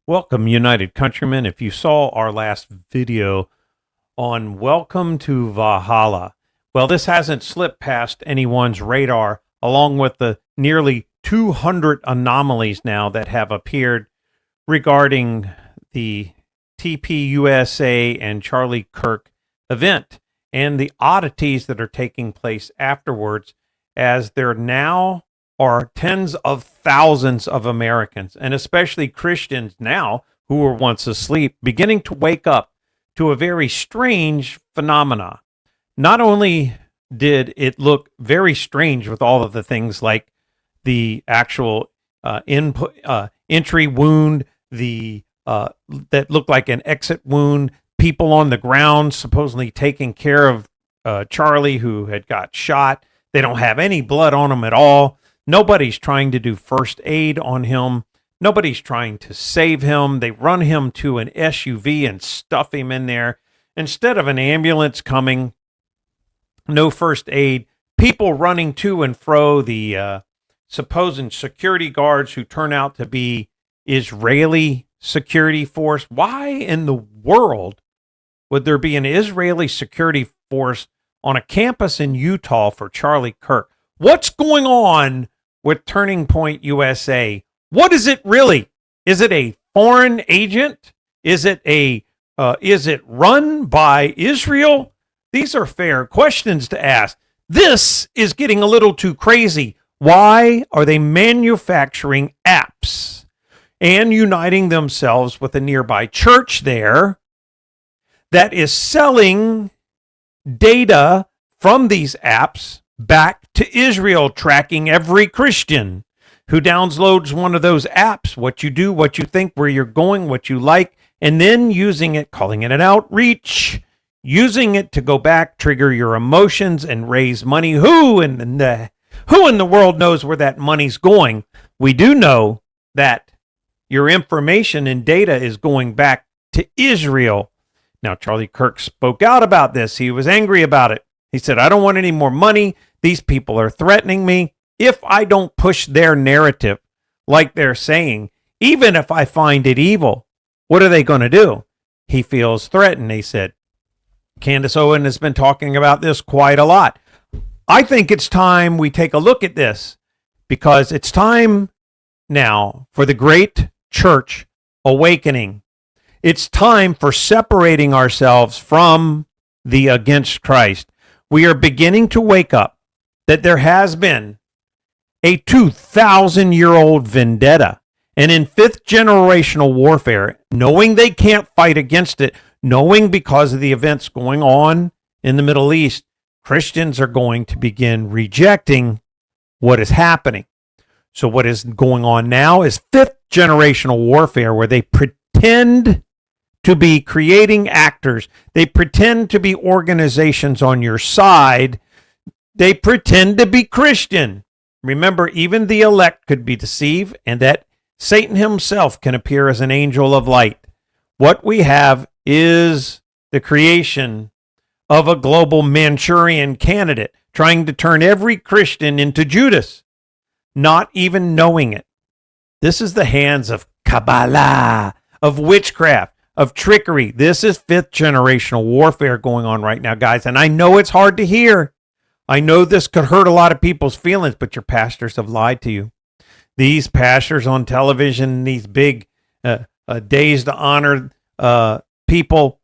Welcome, United Countrymen. If you saw our last video on Welcome to Valhalla, well, this hasn't slipped past anyone's radar, along with the nearly 200 anomalies now that have appeared regarding the TPUSA and Charlie Kirk event and the oddities that are taking place afterwards, as there now are tens of thousands of Americans, and especially Christians now who were once asleep, beginning to wake up to a very strange phenomena. Not only did it look very strange with all of the things like the actual entry wound, the that looked like an exit wound, people on the ground supposedly taking care of Charlie, who had got shot. They don't have any blood on him at all. Nobody's trying to do first aid on him. Nobody's trying to save him. They run him to an SUV and stuff him in there. Instead of an ambulance coming, no first aid, people running to and fro, the supposed security guards who turn out to be Israeli security force. Why in the world would there be an Israeli security force on a campus in Utah for Charlie Kirk? What's going on with Turning Point USA? What is it really? Is it a foreign agent? Is it run by Israel? These are fair questions to ask. This is getting a little too crazy. Why are they manufacturing apps and uniting themselves with a nearby church there that is selling data from these apps back to Israel, tracking every Christian who downloads one of those apps, what you do, what you think, where you're going, what you like, and then using it, calling it an outreach, using it to go back, trigger your emotions, and raise money. Who in the world knows where that money's going? We do know that your information and data is going back to Israel. Now, Charlie Kirk spoke out about this. He was angry about it. He said, I don't want any more money. These people are threatening me. If I don't push their narrative like they're saying, even if I find it evil, what are they going to do? He feels threatened, he said. Candace Owen has been talking about this quite a lot. I think it's time we take a look at this, because it's time now for the great church awakening. It's time for separating ourselves from the against Christ. We are beginning to wake up that there has been a 2,000-year-old vendetta. And in fifth generational warfare, knowing they can't fight against it, knowing because of the events going on in the Middle East, Christians are going to begin rejecting what is happening. So what is going on now is fifth generational warfare, where they pretend to be creating actors. They pretend to be organizations on your side. They pretend to be Christian. Remember, even the elect could be deceived, and that Satan himself can appear as an angel of light. What we have is the creation of a global Manchurian candidate trying to turn every Christian into Judas, not even knowing it. This is the hands of Kabbalah, of witchcraft, of trickery. This is fifth generational warfare going on right now, guys. And I know it's hard to hear. I know this could hurt a lot of people's feelings, but your pastors have lied to you. These pastors on television, these big days to honor people,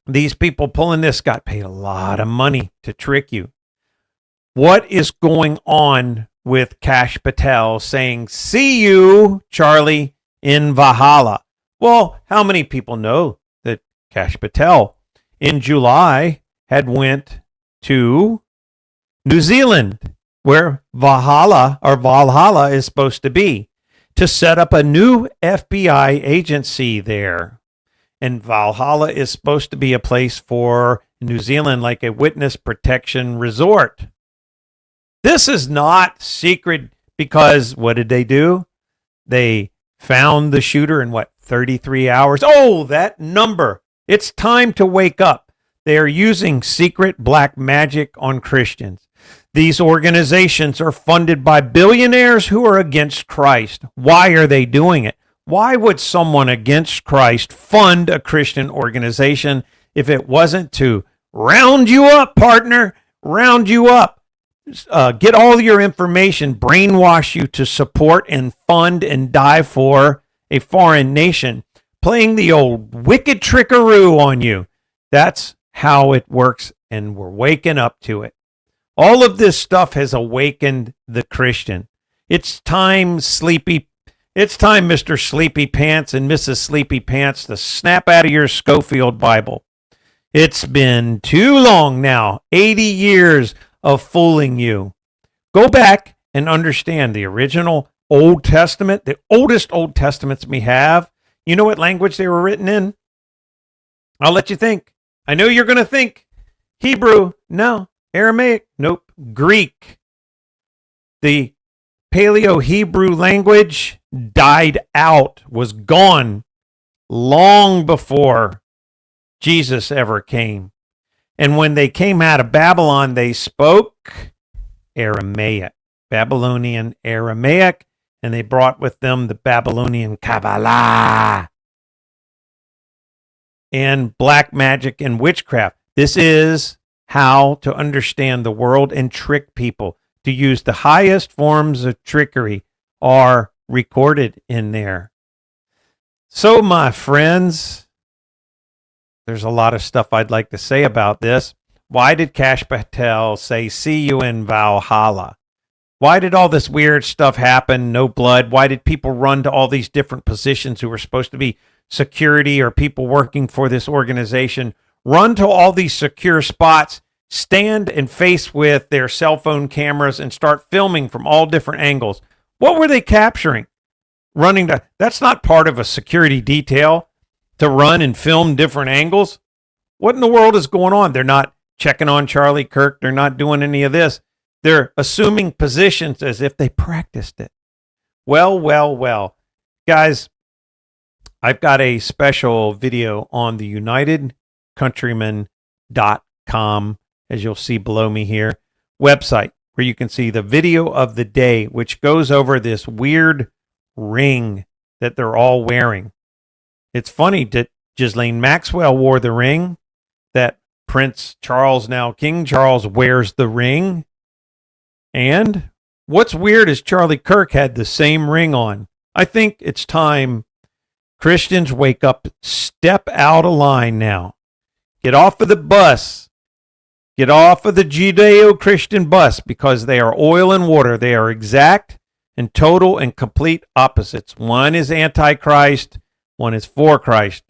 these people pulling this got paid a lot of money to trick you. What is going on with Kash Patel saying, see you, Charlie, in Valhalla? Well, how many people know that Kash Patel in July had went to New Zealand, where Valhalla is supposed to be, to set up a new FBI agency there. And Valhalla is supposed to be a place for New Zealand, like a witness protection resort. This is not secret, because what did they do? They found the shooter in 33 hours. Oh, that number. It's time to wake up. They are using secret black magic on Christians. These organizations are funded by billionaires who are against Christ. Why are they doing it? Why would someone against Christ fund a Christian organization if it wasn't to round you up, partner, round you up, get all your information, brainwash you to support and fund and die for a foreign nation, playing the old wicked trickaroo on you? That's how it works, and we're waking up to it. All of this stuff has awakened the Christian. It's time, Mr. Sleepy Pants and Mrs. Sleepy Pants, to snap out of your Schofield Bible. It's been too long now, 80 years of fooling you. Go back and understand the original Old Testament, the oldest Old Testaments we have. You know what language they were written in? I'll let you think. I know you're going to think Hebrew. No. Aramaic? Nope. Greek. The Paleo-Hebrew language died out, was gone long before Jesus ever came. And when they came out of Babylon, they spoke Aramaic, Babylonian Aramaic, and they brought with them the Babylonian Kabbalah and black magic and witchcraft. This is how to understand the world and trick people. To use the highest forms of trickery are recorded in there. So, my friends, there's a lot of stuff I'd like to say about this. Why did Kash Patel say, "See you in Valhalla"? Why did all this weird stuff happen? No blood. Why did people run to all these different positions who were supposed to be security or people working for this organization? Run to all these secure spots, stand and face with their cell phone cameras and start filming from all different angles. What were they capturing? That's not part of a security detail to run and film different angles. What in the world is going on? They're not checking on Charlie Kirk. They're not doing any of this. They're assuming positions as if they practiced it. Well. Guys, I've got a special video on the unitedcountrymen.com, as you'll see below me here, website, where you can see the video of the day, which goes over this weird ring that they're all wearing. It's funny that Ghislaine Maxwell wore the ring, that Prince Charles, now King Charles, wears the ring. And what's weird is Charlie Kirk had the same ring on. I think it's time Christians wake up, step out of line now. Get off of the bus. Get off of the Judeo-Christian bus, because they are oil and water. They are exact and total and complete opposites. One is antichrist, one is for Christ.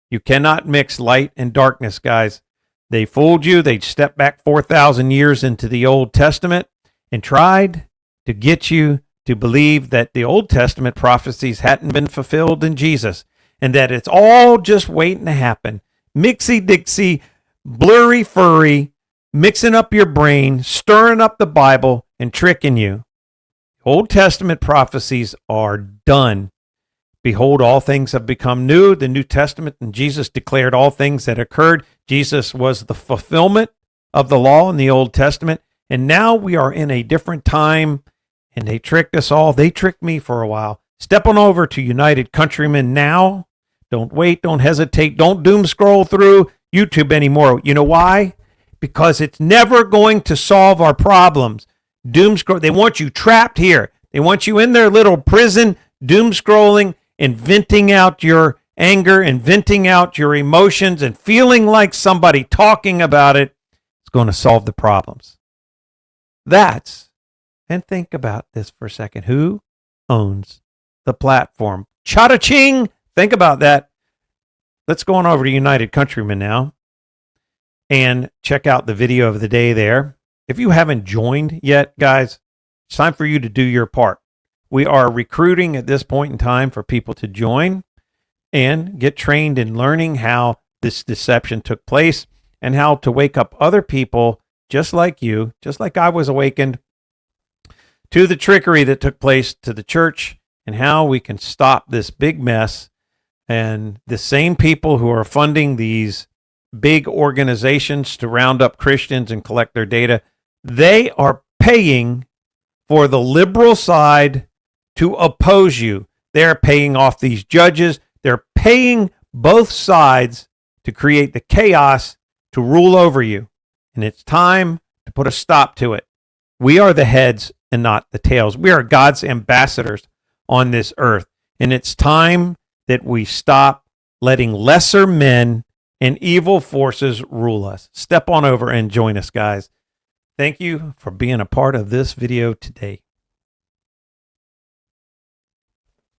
You cannot mix light and darkness, guys. They fooled you. They stepped back 4,000 years into the Old Testament and tried to get you to believe that the Old Testament prophecies hadn't been fulfilled in Jesus, and that it's all just waiting to happen. Mixy-dixy, blurry-furry, mixing up your brain, stirring up the Bible, and tricking you. Old Testament prophecies are done. Behold, all things have become new. The New Testament, and Jesus declared all things that occurred. Jesus was the fulfillment of the law in the Old Testament. And now we are in a different time, and they tricked us all. They tricked me for a while. Step on over to United Countrymen now. Don't wait. Don't hesitate. Don't doom scroll through YouTube anymore. You know why? Because it's never going to solve our problems. Doom scroll. They want you trapped here. They want you in their little prison, doom scrolling and venting out your anger and venting out your emotions and feeling like somebody talking about it is going to solve the problems. And think about this for a second. Who owns the platform? Cha-ching! Think about that. Let's go on over to United Countrymen now and check out the video of the day there. If you haven't joined yet, guys, it's time for you to do your part. We are recruiting at this point in time for people to join and get trained in learning how this deception took place and how to wake up other people just like you, just like I was awakened to the trickery that took place to the church, and how we can stop this big mess. And the same people who are funding these big organizations to round up Christians and collect their data, they are paying for the liberal side to oppose you. They're paying off these judges. They're paying both sides to create the chaos to rule over you. And it's time to put a stop to it. We are the heads and not the tails. We are God's ambassadors on this earth. And it's time that we stop letting lesser men and evil forces rule us. Step on over and join us, guys. Thank you for being a part of this video today.